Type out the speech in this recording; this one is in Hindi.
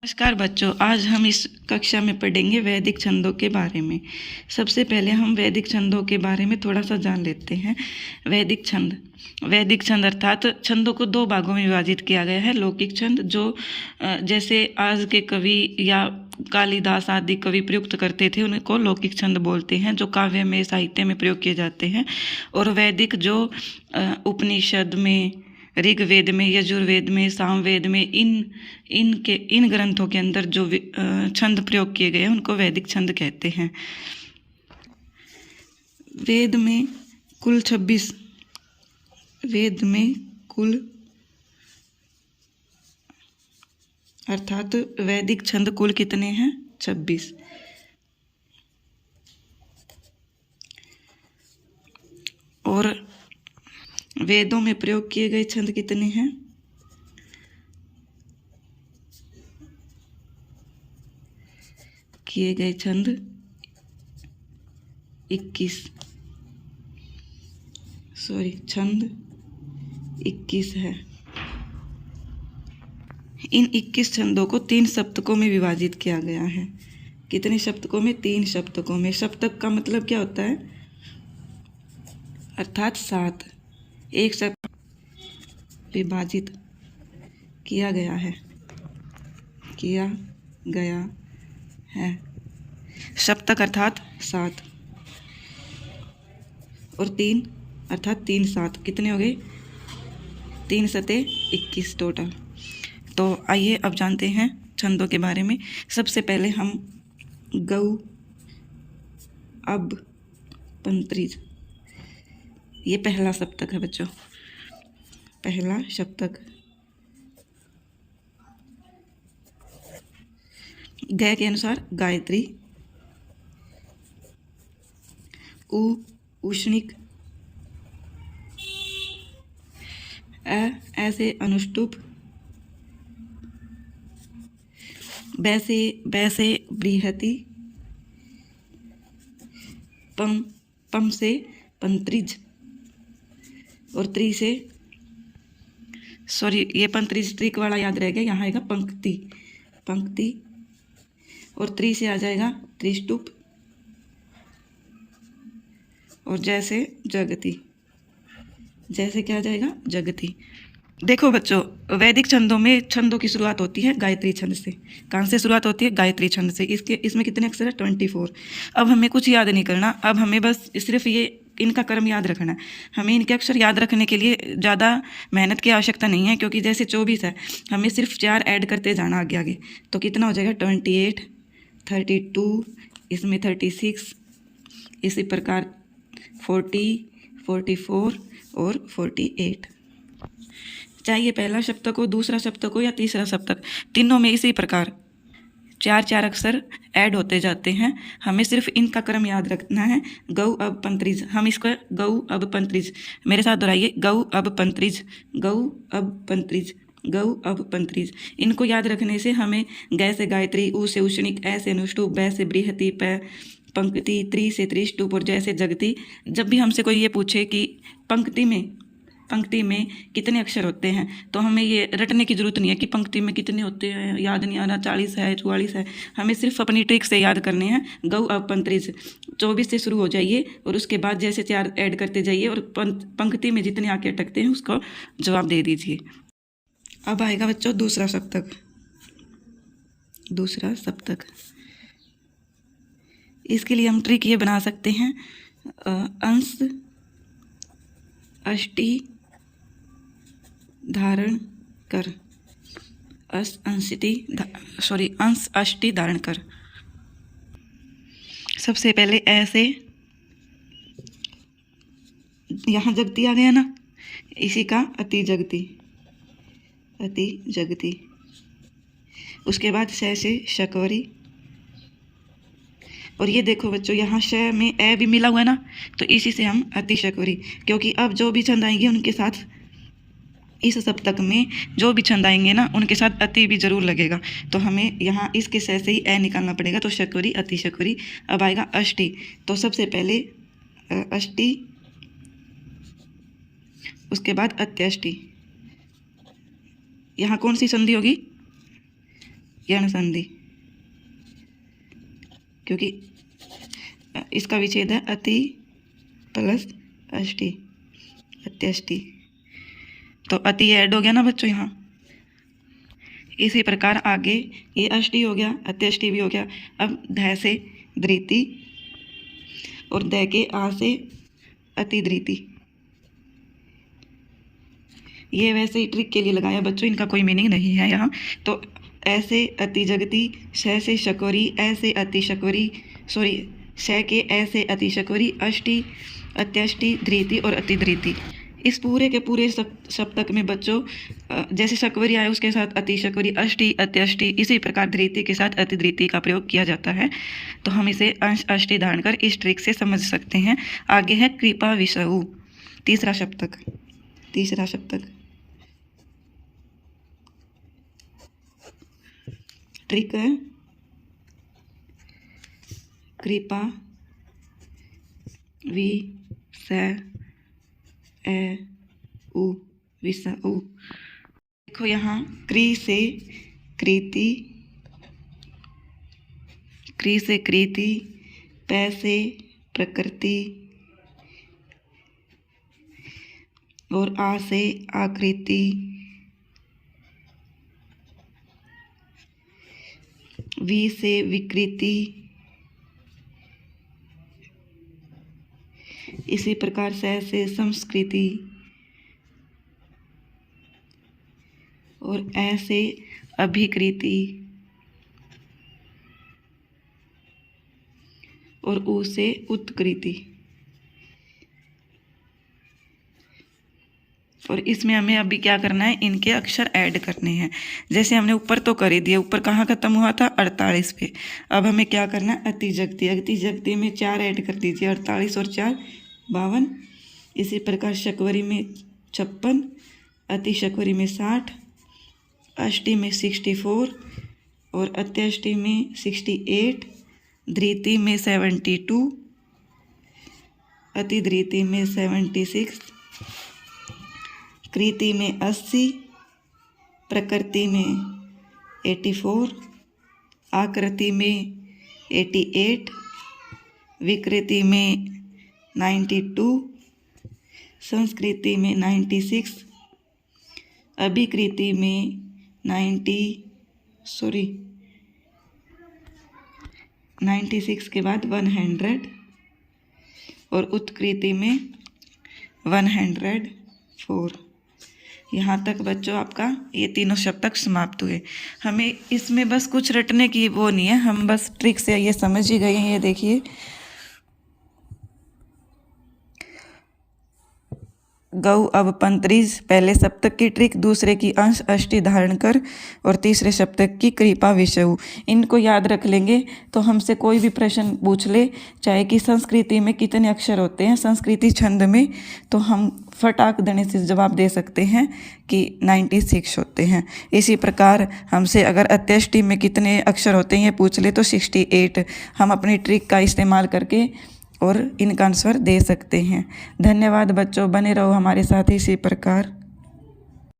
नमस्कार बच्चों, आज हम इस कक्षा में पढ़ेंगे वैदिक छंदों के बारे में। सबसे पहले हम वैदिक छंदों के बारे में थोड़ा सा जान लेते हैं। वैदिक छंद अर्थात छंदों को दो भागों में विभाजित किया गया है। लौकिक छंद जो जैसे आज के कवि या कालिदास आदि कवि प्रयुक्त करते थे, उनको लौकिक छंद बोलते हैं, जो काव्य में साहित्य में प्रयोग किए जाते हैं। और वैदिक जो उपनिषद में, ऋग्वेद में, यजुर्वेद में, सामवेद में, इन ग्रंथों के अंदर जो छंद प्रयोग किए गए हैं उनको वैदिक छंद कहते हैं। वेद में कुल 26 अर्थात वैदिक छंद कुल कितने हैं? 26। और वेदों में प्रयोग किए गए छंद कितने हैं? किए गए छंद 21। छंद 21 है। इन 21 छंदों को 3 सप्तकों में विभाजित किया गया है। कितने सप्तकों में? 3 सप्तकों में। सप्तक का मतलब क्या होता है? अर्थात 7। एक सप्तक विभाजित किया गया है। सप्तक अर्थात 7 और 3 अर्थात 3 7 कितने हो गए? 3 सते 21 टोटल। तो आइए अब जानते हैं छंदों के बारे में। सबसे पहले हम गौ, अब, पंत्रिज, ये पहला सप्तक है बच्चों। पहला सप्तक ग के अनुसार गायत्री, उ उष्णिक, ऐसे अनुष्टुप, बैसे बृहति, पम से पंत्रिज, और त्री से ये पंत्रिज त्रिक वाला याद रहेगा, यहाँ आएगा पंक्ति, और त्री से आ जाएगा त्रिष्टुप, और जैसे जगति, जैसे क्या आ जाएगा? जगति। देखो बच्चों, वैदिक छंदों में छंदों की शुरुआत होती है गायत्री छंद से। कहाँ से शुरुआत होती है? गायत्री छंद से। इसमें कितने अक्षर है? 24। अब हमें कुछ याद नहीं करना, अब हमें बस सिर्फ ये इनका क्रम याद रखना है। हमें इनके अक्षर याद रखने के लिए ज़्यादा मेहनत की आवश्यकता नहीं है, क्योंकि जैसे 24 है, हमें सिर्फ 4 ऐड करते जाना आगे आगे। तो कितना हो जाएगा? 28, 32, इसमें 36, इसी प्रकार 40, 44 और 48। चाहिए पहला सप्तक हो, दूसरा सप्तक हो या तीसरा सप्तक, तीनों में इसी प्रकार 4 अक्षर ऐड होते जाते हैं। हमें सिर्फ इनका क्रम याद रखना है। गौ, अब, पंत्रिज। हम इसको गौ, अब, पंत्रिज, मेरे साथ दोहराइए। गौ, अब, पंत्रिज, गौ, अब, पंत्रिज, गौ, अब, पंत्रिज। इनको याद रखने से हमें ग से गायत्री, उ से उष्णिक, ऐ से अनुष्टुप, बै से बृहति, पै पंक्ति, त्री से त्रिष्टुप, और जैसे जगति। जब भी हमसे कोई ये पूछे कि पंक्ति में कितने अक्षर होते हैं, तो हमें ये रटने की जरूरत नहीं है कि पंक्ति में कितने होते हैं, याद नहीं आ रहा, 40 है, 44 है। हमें सिर्फ अपनी ट्रिक से याद करने हैं। गौ, अब, पंत्रिज 24 से शुरू हो जाइए, और उसके बाद जैसे 4 ऐड करते जाइए, और पंक्ति में जितने आके अटकते हैं उसको जवाब दे दीजिए। अब आएगा बच्चों दूसरा सप्तक। इसके लिए हम ट्रिक ये बना सकते हैं, अंश अष्टी धारण कर, अंश अष्टी धारण कर। सबसे पहले ऐसे, यहाँ जगती आ गया ना, इसी का अति जगती। उसके बाद श से शकवरी, और ये देखो बच्चों, यहाँ श में ए भी मिला हुआ है ना, तो इसी से हम अति शकवरी, क्योंकि अब जो भी छंद आएंगे उनके साथ, इस सप्तक में जो भी छंद आएंगे ना, उनके साथ अति भी जरूर लगेगा। तो हमें यहाँ इसके श से ही ए निकालना पड़ेगा, तो शकवरी, अति शकवरी। अब आएगा अष्टी, तो सबसे पहले अष्टी, उसके बाद अत्यष्टि। यहाँ कौन सी संधि होगी? यण संधि, क्योंकि इसका विच्छेद है अति प्लस अष्टि, अत्यष्टि, तो अति ऐड हो गया ना बच्चों यहाँ। इसी प्रकार आगे ये अष्टि हो गया, अत्यष्टि भी हो गया। अब ध से धृति और द के आ से अतिधृति, ये वैसे ही ट्रिक के लिए लगाया बच्चों, इनका कोई मीनिंग नहीं है यहाँ। तो ऐसे अति जगती, श से शकवरी, ऐसे अति शकवरी, सॉरी श के ऐसे अति शकवरी, अष्टि, अत्यष्टि, धृति और अतिधृति। इस पूरे के पूरे सप्तक में बच्चों जैसे शकवरी आए उसके साथ अति शकवरी, अष्टि, अत्यष्टि, इसी प्रकार धृति के साथ अतिधृति का प्रयोग किया जाता है। तो हम इसे अंश अष्टि धारण कर इस ट्रिक से समझ सकते हैं। आगे है कृपा विषऊ, तीसरा सप्तक। तीसरा सप्तक ट्रिक है कृपा वि स ए उ, विषऊ। देखो यहाँ क्री से कृति, क्री से कृति, पै से प्रकृति और आ से आकृति, वी से विकृति, इसी प्रकार से संस्कृति और ऐ से अभिकृति और उ से उत्कृति। और इसमें हमें अभी क्या करना है, इनके अक्षर ऐड करने हैं। जैसे हमने ऊपर तो कर ही दिया, ऊपर कहाँ खत्म हुआ था 48 पे। अब हमें क्या करना है, अति जगती, अति जगती में 4 ऐड कर दीजिए, 48 और 4 52। इसी प्रकार शकवरी में 56, अति शकवरी में 60, अष्टि में 64 और अत्यष्टि में 68, धृति में 72, अतिधृति में 76, कृति में 80, प्रकृति में 84, आकृति में 88, विकृति में 92, संस्कृति में 96, अभिकृति में 96 के बाद 100 और उत्कृति में 104। यहाँ तक बच्चों आपका ये तीनों सप्तक समाप्त हुए। हमें इसमें बस कुछ रटने की वो नहीं है, हम बस ट्रिक से ये समझ ही गए हैं। ये देखिए गौ अब पंत्रीज, पहले सप्तक की ट्रिक, दूसरे की अंश अष्टि धारण कर और तीसरे सप्तक की कृपा विषऊ। इनको याद रख लेंगे तो हमसे कोई भी प्रश्न पूछ ले, चाहे कि संस्कृति में कितने अक्षर होते हैं, संस्कृति छंद में, तो हम फटाक देने से जवाब दे सकते हैं कि 96 होते हैं। इसी प्रकार हमसे अगर अत्यष्टि में कितने अक्षर होते हैं पूछ ले तो 68। हम अपनी ट्रिक का इस्तेमाल करके और इनका आंसर दे सकते हैं। धन्यवाद बच्चों, बने रहो हमारे साथ इसी प्रकार।